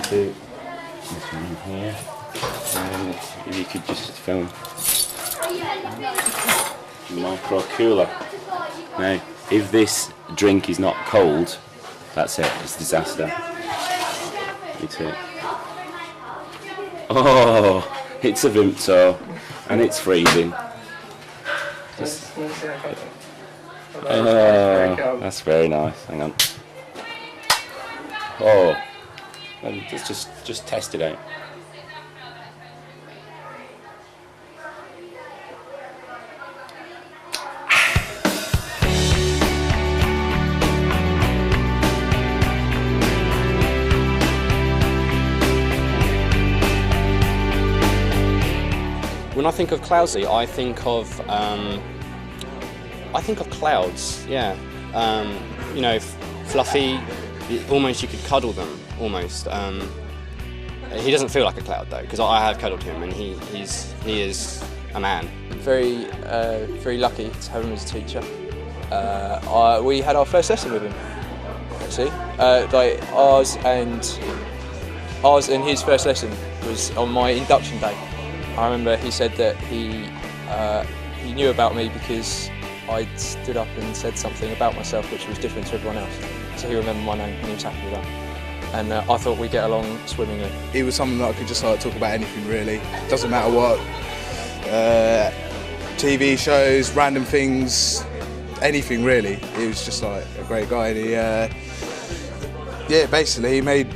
into this one here, and if you could just film micro cooler. Now, if this drink is not cold, that's it, it's a disaster. It's it. Oh, it's a Vimto, and it's freezing. Oh, that's very nice. Hang on. Oh, let's just test it out. When I think of Clowesy, I think of clouds. Yeah, you know, fluffy. Almost you could cuddle them. Almost. He doesn't feel like a cloud though, because I have cuddled him, and he is a man. Very lucky to have him as a teacher. We had our first lesson with him, actually. Like ours and his first lesson was on my induction day. I remember he said that he knew about me because I'd stood up and said something about myself which was different to everyone else. So he remembered my name and he was happy with that. And I thought we'd get along swimmingly. He was someone that I could just like talk about anything really. Doesn't matter what. TV shows, random things, anything really. He was just like a great guy. And he, basically he made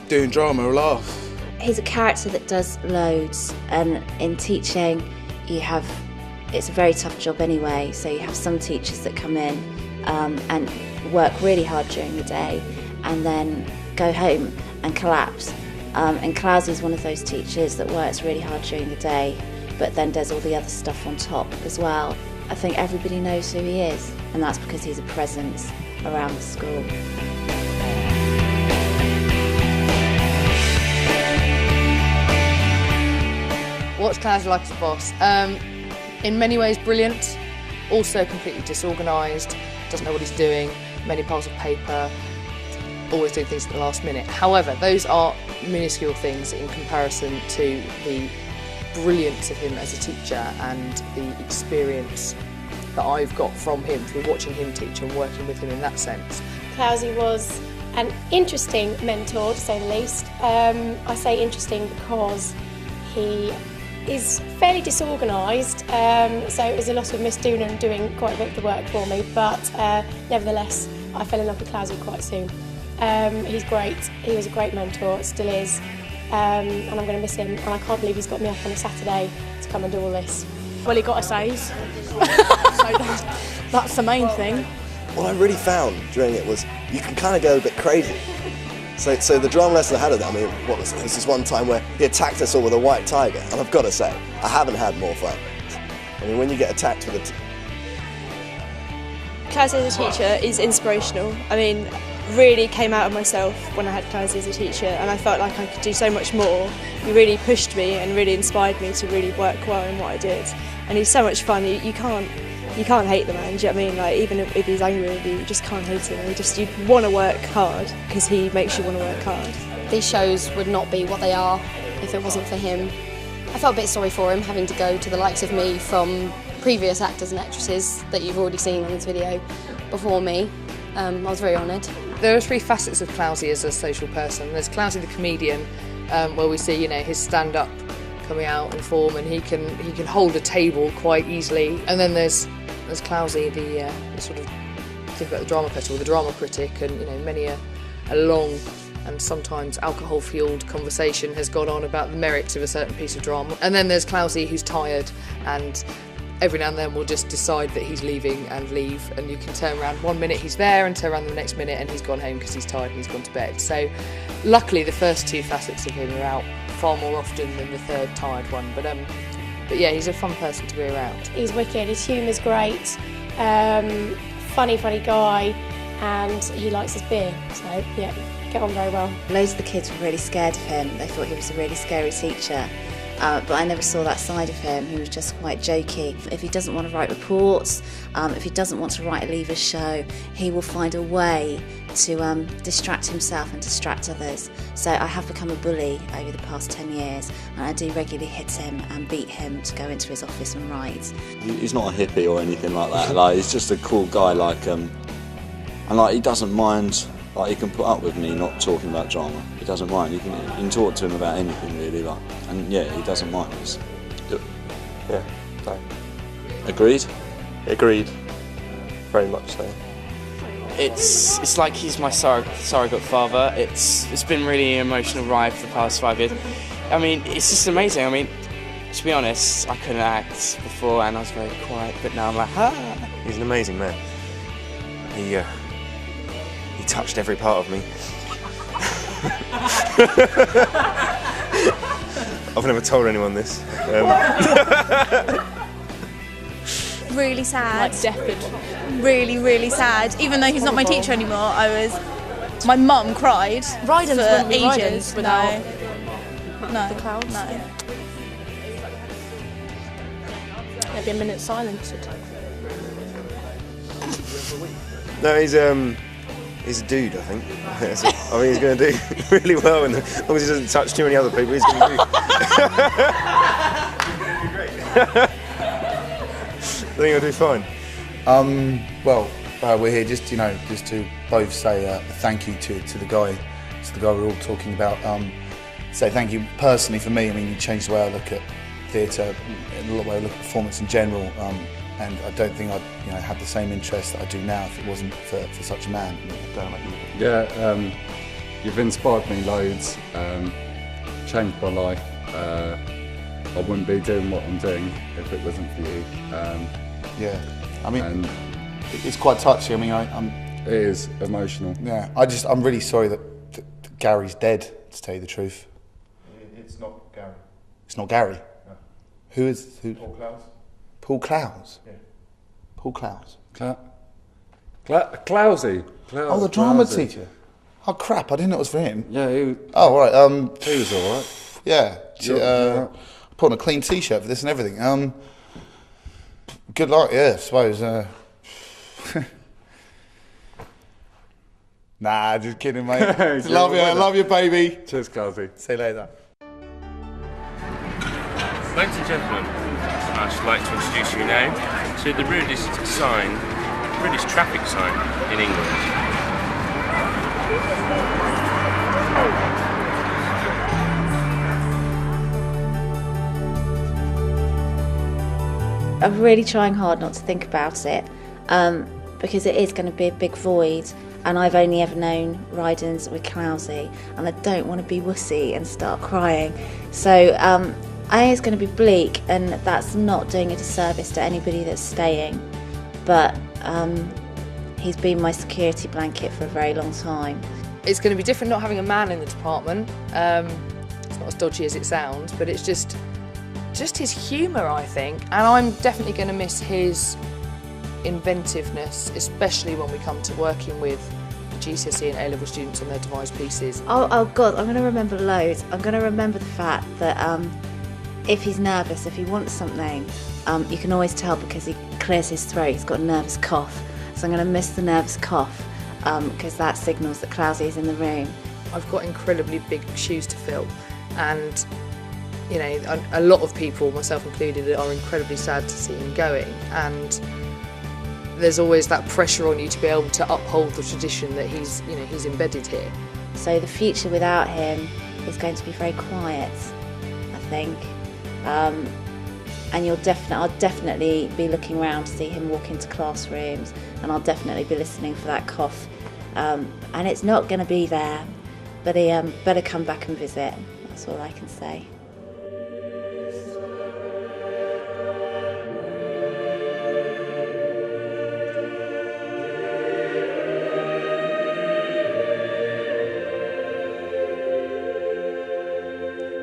doing drama a laugh. He's a character that does loads, and in teaching it's a very tough job anyway, so you have some teachers that come in and work really hard during the day and then go home and collapse. And Clowesy is one of those teachers that works really hard during the day but then does all the other stuff on top as well. I think everybody knows who he is, and that's because he's a presence around the school. What's Clowesy like as a boss? In many ways brilliant, also completely disorganised, doesn't know what he's doing, many piles of paper, always doing things at the last minute. However, those are minuscule things in comparison to the brilliance of him as a teacher and the experience that I've got from him through watching him teach and working with him in that sense. Clowesy was an interesting mentor, to say the least. I say interesting because he is fairly disorganised, so it was a lot of Miss Doonan doing quite a bit of the work for me, but nevertheless I fell in love with Clowesy quite soon. He's great, he was a great mentor, still is, and I'm going to miss him, and I can't believe he's got me up on a Saturday to come and do all this. Well, he got us A's, so that's the main thing. What I really found during it was you can kind of go a bit crazy. So the drama lesson I had of that, I mean, what was it? There was this one time where he attacked us all with a white tiger, and I've got to say, I haven't had more fun. I mean, when you get attacked with a... Clowesy as a teacher is inspirational. I mean, really came out of myself when I had Clowesy as a teacher, and I felt like I could do so much more. He really pushed me and really inspired me to really work well in what I did. And he's so much fun, you can't hate the man, do you know what I mean? Like, even if he's angry with you just can't hate him. You want to work hard because he makes you want to work hard. These shows would not be what they are if it wasn't for him. I felt a bit sorry for him having to go to the likes of me from previous actors and actresses that you've already seen on this video before me. I was very honoured. There are three facets of Clowesy as a social person. There's Clowesy the comedian, where we see, you know, his stand-up coming out in form, and he can hold a table quite easily. And then there's Clowesy, the sort of, think about the drama festival, the drama critic, and you know, many a long and sometimes alcohol-fueled conversation has gone on about the merits of a certain piece of drama. And then there's Clowesy, who's tired, and every now and then will just decide that he's leaving and leave, and you can turn around one minute he's there and turn around the next minute and he's gone home because he's tired and he's gone to bed. So luckily the first two facets of him are out far more often than the third tired one, but yeah, he's a fun person to be around. He's wicked, his humour's great, funny guy, and he likes his beer, so yeah, get on very well. Loads of the kids were really scared of him. They thought he was a really scary teacher. but I never saw that side of him. He was just quite jokey. If he doesn't want to write reports, if he doesn't want to write a leavers show, he will find a way to distract himself and distract others. So I have become a bully over the past 10 years, and I do regularly hit him and beat him to go into his office and write. He's not a hippie or anything like that. Like, he's just a cool guy. And like, he doesn't mind. Like, he can put up with me not talking about drama. He doesn't mind. You can talk to him about anything really. Like, and yeah, he doesn't mind. Yeah. So. Agreed. Agreed. Very much so. It's like he's my surrogate father. It's been really an emotional ride for the past 5 years. I mean, it's just amazing. I mean, to be honest, I couldn't act before and I was very quiet, but now I'm like, ah. He's an amazing man. He touched every part of me. I've never told anyone this. Really sad. Like deafened. Really, really sad. Even though he's not my teacher anymore, my mum cried Rydens for wouldn't be ages. Rydens without No. the clouds. No. There'd be a minute silence. No, he's a dude, I think. I think he's going to do really well, and as long as he doesn't touch too many other people, he's going to do. I think he'll do fine. We're here just to both say a thank you to the guy we're all talking about. Say thank you personally for me. I mean, you changed the way I look at theatre, and the way I look at performance in general. And I don't think I'd had the same interest that I do now if it wasn't for such a man. I don't know about you. Yeah, you've inspired me loads, changed my life. I wouldn't be doing what I'm doing if it wasn't for you. Yeah, I mean, it's quite touchy. I mean, it is emotional. Yeah, I'm really sorry that Gary's dead, to tell you the truth. It's not Gary. It's not Gary? No. Who? Paul Clowes. Paul Clowes? Yeah. Paul Clowes? Clowesy. Oh, the drama teacher. Oh crap! I didn't know it was for him. Yeah, he. Oh right. He was all right. Yeah. Yeah. Put on a clean T-shirt for this and everything. Good luck. Yeah, I suppose. Nah, just kidding, mate. Love you, baby. Cheers, Clowesy. See you later. Ladies and gentlemen, I should like to introduce you now to the rudest traffic sign in England. I'm really trying hard not to think about it, because it is going to be a big void, and I've only ever known Rydens with Clowesy, and I don't want to be wussy and start crying. So I think it's going to be bleak, and that's not doing a disservice to anybody that's staying. But he's been my security blanket for a very long time. It's going to be different not having a man in the department. It's not as dodgy as it sounds, but it's just his humour, I think. And I'm definitely going to miss his inventiveness, especially when we come to working with GCSE and A-level students on their devised pieces. Oh God, I'm going to remember loads. I'm going to remember the fact that if he's nervous, if he wants something, you can always tell because he clears his throat. He's got a nervous cough. So I'm going to miss the nervous cough because that signals that Clowesy is in the room. I've got incredibly big shoes to fill, and a lot of people, myself included, are incredibly sad to see him going, and there's always that pressure on you to be able to uphold the tradition that he's embedded here. So the future without him is going to be very quiet, I think. And I'll definitely be looking around to see him walk into classrooms, and I'll definitely be listening for that cough. And it's not going to be there, but he better come back and visit. That's all I can say.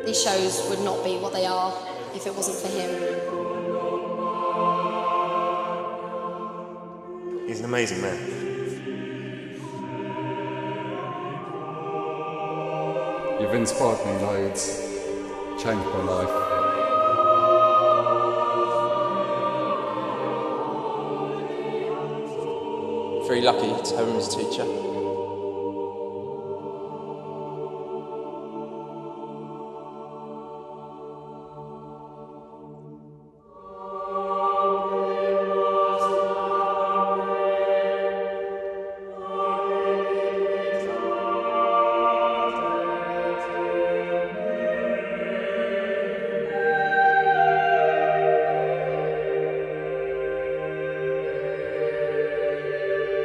These shows would not be what they are if it wasn't for him. He's an amazing man. You've inspired me loads, changed my life. very lucky to have him as a teacher.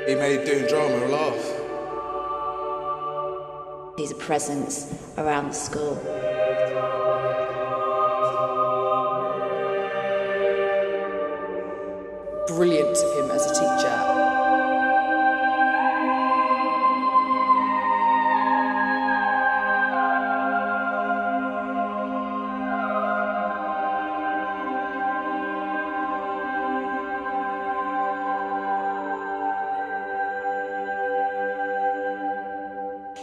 He made doing drama a laugh. He's a presence around the school. Brilliant of him as a teacher.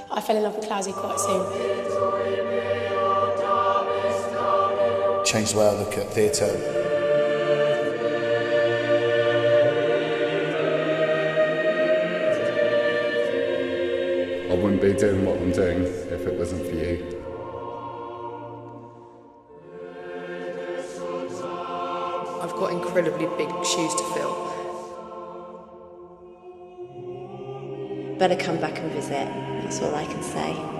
I fell in love with Clowesy quite soon. Changed the way I look at theatre. I wouldn't be doing what I'm doing if it wasn't for you. I've got incredibly big shoes to fill. Better come back and visit, that's all I can say.